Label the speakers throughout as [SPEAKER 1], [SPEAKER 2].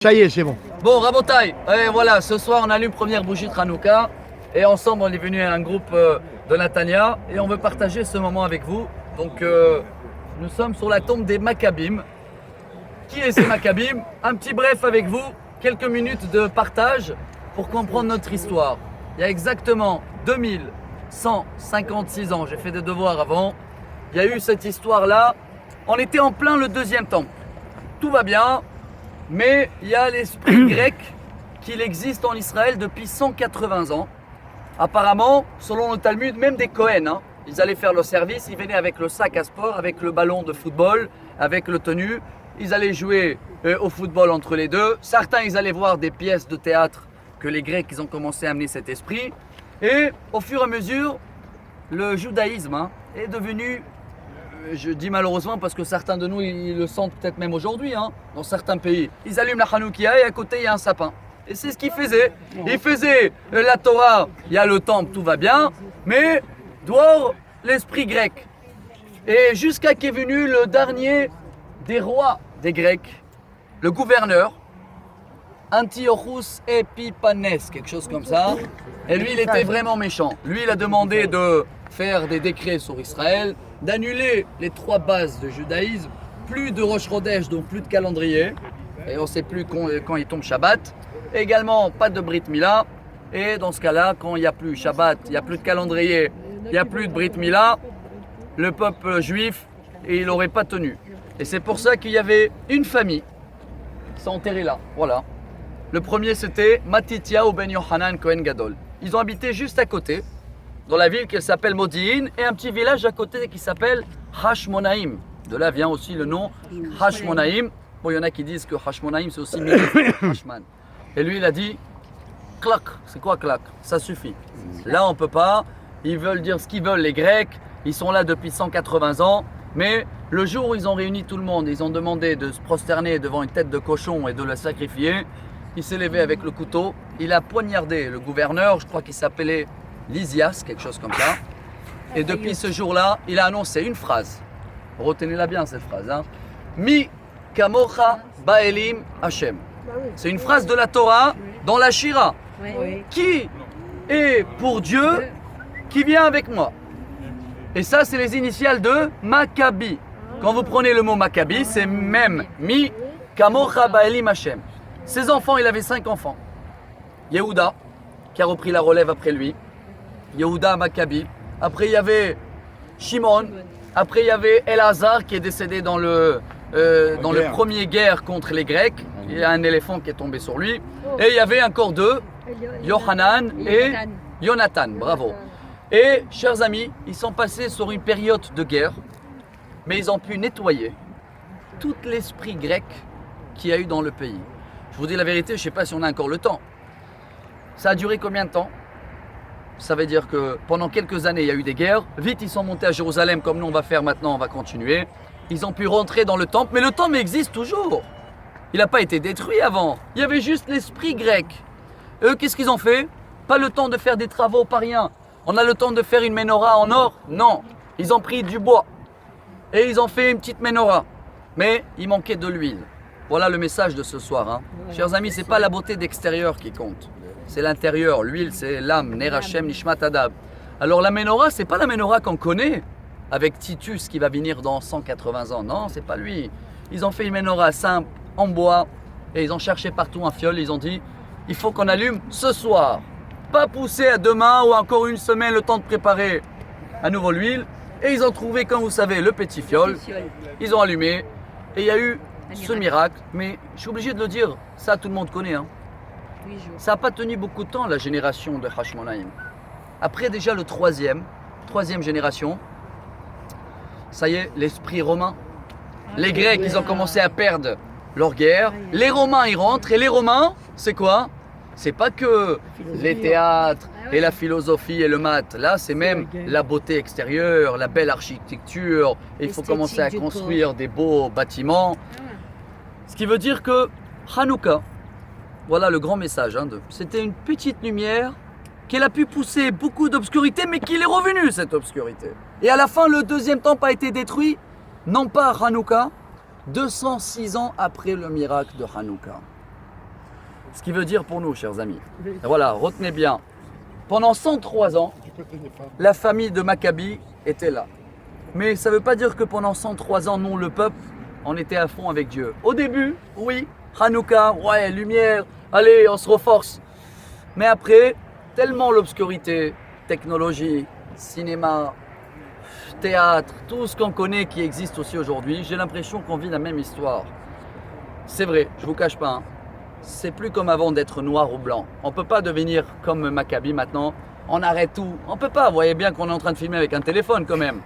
[SPEAKER 1] Ça y est, c'est bon.
[SPEAKER 2] Bon, Rabotai, et voilà, ce soir on allume première bougie de Hanouka et ensemble on est venu à un groupe de Natania et on veut partager ce moment avec vous. Donc nous sommes sur la tombe des Maccabim. Qui est ces Maccabim? Un petit bref avec vous, quelques minutes de partage pour comprendre notre histoire. Il y a exactement 2156 ans, j'ai fait des devoirs avant, il y a eu cette histoire-là. On était en plein le deuxième temple. Tout va bien. Mais il y a l'esprit grec qu'il existe en Israël depuis 180 ans. Apparemment, selon le Talmud, même des Kohen, ils allaient faire le service, ils venaient avec le sac à sport, avec le ballon de football, avec le tenue. Ils allaient jouer au football entre les deux. Certains, ils allaient voir des pièces de théâtre que les Grecs, ils ont commencé à amener cet esprit. Et au fur et à mesure, le judaïsme est devenu... Je dis malheureusement parce que certains de nous ils le sentent peut-être même aujourd'hui dans certains pays. Ils allument la Hanoukia et à côté il y a un sapin. Et c'est ce qu'ils faisaient. Ils faisaient la Torah, il y a le temple, tout va bien, mais dehors l'esprit grec. Et jusqu'à qu'est venu le dernier des rois des Grecs, le gouverneur, Antiochus Epiphanes, quelque chose comme ça. Et lui il était vraiment méchant. Lui il a demandé de faire des décrets sur Israël, d'annuler les 3 bases de judaïsme, plus de Rosh Chodesh, donc plus de calendrier, et on ne sait plus quand il tombe Shabbat, et également pas de Brit Mila, et dans ce cas-là, quand il n'y a plus Shabbat, il n'y a plus de calendrier, il n'y a plus de Brit Mila, le peuple juif, et il n'aurait pas tenu. Et c'est pour ça qu'il y avait une famille qui s'est enterrée là, voilà. Le premier c'était Matitya ou Ben Yohanan Kohen Gadol. Ils ont habité juste à côté, dans la ville qui s'appelle Modi'in, et un petit village à côté qui s'appelle Hashmonaim. De là vient aussi le nom Hashmonaim. Bon, il y en a qui disent que Hashmonaim c'est aussi Hashman. Et lui il a dit clac. C'est quoi clac? Ça suffit. Là on peut pas. Ils veulent dire ce qu'ils veulent les Grecs. Ils sont là depuis 180 ans. Mais le jour où ils ont réuni tout le monde, ils ont demandé de se prosterner devant une tête de cochon et de le sacrifier. Il s'est levé avec le couteau. Il a poignardé le gouverneur, je crois qu'il s'appelait Lysias, quelque chose comme ça. Et depuis ce jour-là, il a annoncé une phrase. Retenez-la bien cette phrase. Mi kamocha ba'elim Hashem. C'est une phrase de la Torah dans la Shira. Qui est pour Dieu qui vient avec moi? Et ça, c'est les initiales de Maccabi. Quand vous prenez le mot Maccabi, c'est même Mi kamocha ba'elim Hashem. Ses enfants, il avait 5 enfants. Yehuda, qui a repris la relève après lui. Yehuda Maccabi. Après il y avait Shimon. Après il y avait Elazar qui est décédé dans le premier guerre contre les Grecs. Il y a un éléphant qui est tombé sur lui. Et il y avait encore 2, Yohanan et Jonathan. Bravo. Et chers amis, ils sont passés sur une période de guerre, mais ils ont pu nettoyer tout l'esprit grec qu'il y a eu dans le pays. Je vous dis la vérité, je ne sais pas si on a encore le temps. Ça a duré combien de temps? Ça veut dire que pendant quelques années, il y a eu des guerres. Vite, ils sont montés à Jérusalem, comme nous on va faire maintenant, on va continuer. Ils ont pu rentrer dans le temple, mais le temple existe toujours. Il n'a pas été détruit avant. Il y avait juste l'esprit grec. Eux, qu'est-ce qu'ils ont fait? Pas le temps de faire des travaux, pas rien. On a le temps de faire une menorah en or? Non. Ils ont pris du bois. Et ils ont fait une petite menorah. Mais il manquait de l'huile. Voilà le message de ce soir. Chers amis, ce n'est pas la beauté d'extérieur qui compte. C'est l'intérieur, l'huile c'est l'âme, Ner Hashem Nishmat Adab. Alors la menorah, c'est pas la menorah qu'on connaît avec Titus qui va venir dans 180 ans. Non, c'est pas lui. Ils ont fait une menorah simple, en bois, et ils ont cherché partout un fiole. Ils ont dit, il faut qu'on allume ce soir. Pas pousser à demain ou encore une semaine le temps de préparer à nouveau l'huile. Et ils ont trouvé, comme vous savez, le petit fiole. Ils ont allumé et il y a eu ce miracle. Mais je suis obligé de le dire, ça tout le monde connaît. Ça n'a pas tenu beaucoup de temps, la génération de Hashmonaim. Après déjà le troisième génération, ça y est, l'esprit romain. Les Grecs, ils ont commencé à perdre leur guerre. Les Romains, ils rentrent. Et les Romains, c'est quoi? C'est pas que les théâtres et la philosophie et le maths. Là, c'est même la beauté extérieure, la belle architecture. Et il faut commencer à construire des beaux bâtiments. Ce qui veut dire que Hanouka, voilà le grand message. C'était une petite lumière qu'elle a pu pousser beaucoup d'obscurité, mais qu'il est revenu cette obscurité. Et à la fin, le deuxième temple a été détruit, non pas à Hanouka, 206 ans après le miracle de Hanouka. Ce qui veut dire pour nous, chers amis. Et voilà, retenez bien. Pendant 103 ans, la famille de Maccabi était là. Mais ça ne veut pas dire que pendant 103 ans, nous, le peuple, on était à fond avec Dieu. Au début, oui, Hanouka, ouais, lumière, allez, on se reforce. Mais après, tellement l'obscurité, technologie, cinéma, théâtre, tout ce qu'on connaît qui existe aussi aujourd'hui, j'ai l'impression qu'on vit la même histoire. C'est vrai, je ne vous cache pas, hein. C'est plus comme avant d'être noir ou blanc. On ne peut pas devenir comme Maccabi maintenant. On arrête tout. On ne peut pas. Vous voyez bien qu'on est en train de filmer avec un téléphone quand même.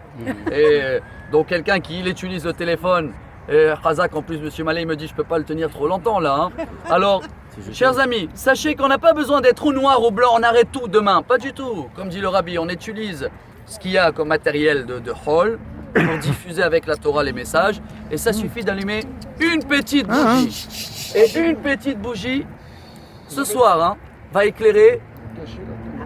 [SPEAKER 2] Et donc quelqu'un qui utilise le téléphone, et Khazak en plus, M. Malé me dit je ne peux pas le tenir trop longtemps là. Hein. Alors, chers amis, sachez qu'on n'a pas besoin d'être ou noir ou blanc. On arrête tout demain. Pas du tout. Comme dit le Rabbi, on utilise ce qu'il y a comme matériel de hall pour diffuser avec la Torah les messages. Et ça suffit d'allumer une petite bougie. Et une petite bougie, ce soir, hein, va éclairer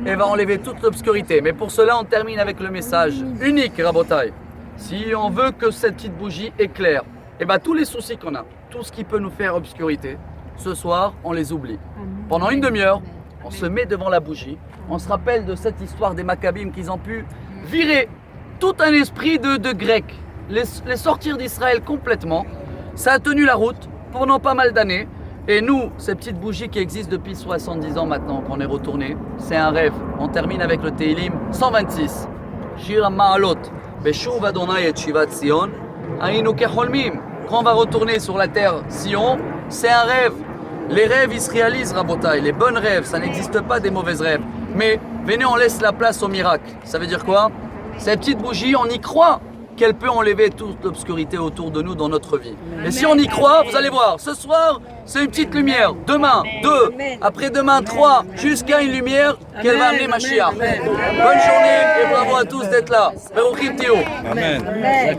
[SPEAKER 2] et va enlever toute l'obscurité. Mais pour cela, on termine avec le message unique, Rabotai. Si on veut que cette petite bougie éclaire, et ben tous les soucis qu'on a, tout ce qui peut nous faire obscurité, ce soir, on les oublie. Pendant une demi-heure, on se met devant la bougie, on se rappelle de cette histoire des Maccabim qu'ils ont pu virer tout un esprit de Grecs, les sortir d'Israël complètement. Ça a tenu la route pendant pas mal d'années. Et nous, ces petites bougies qui existent depuis 70 ans maintenant, qu'on est retourné, c'est un rêve. On termine avec le Teilim 126. Shir Ma'alot, Beshuv Adonai et Shivat Sion, Ainu Kecholmim. Quand on va retourner sur la terre Sion, c'est un rêve. Les rêves, ils se réalisent, Rabotai. Les bonnes rêves, ça n'existe pas des mauvaises rêves. Mais venez, on laisse la place au miracle. Ça veut dire quoi? Ces petites bougies, on y croit qu'elle peut enlever toute l'obscurité autour de nous dans notre vie. Et si on y croit, vous allez voir, ce soir, c'est une petite lumière. Demain, 2, après-demain, 3, jusqu'à une lumière qu'elle va amener Mashiach. Bonne journée et bravo à tous d'être là. Beruchim Tihou.
[SPEAKER 1] Amen.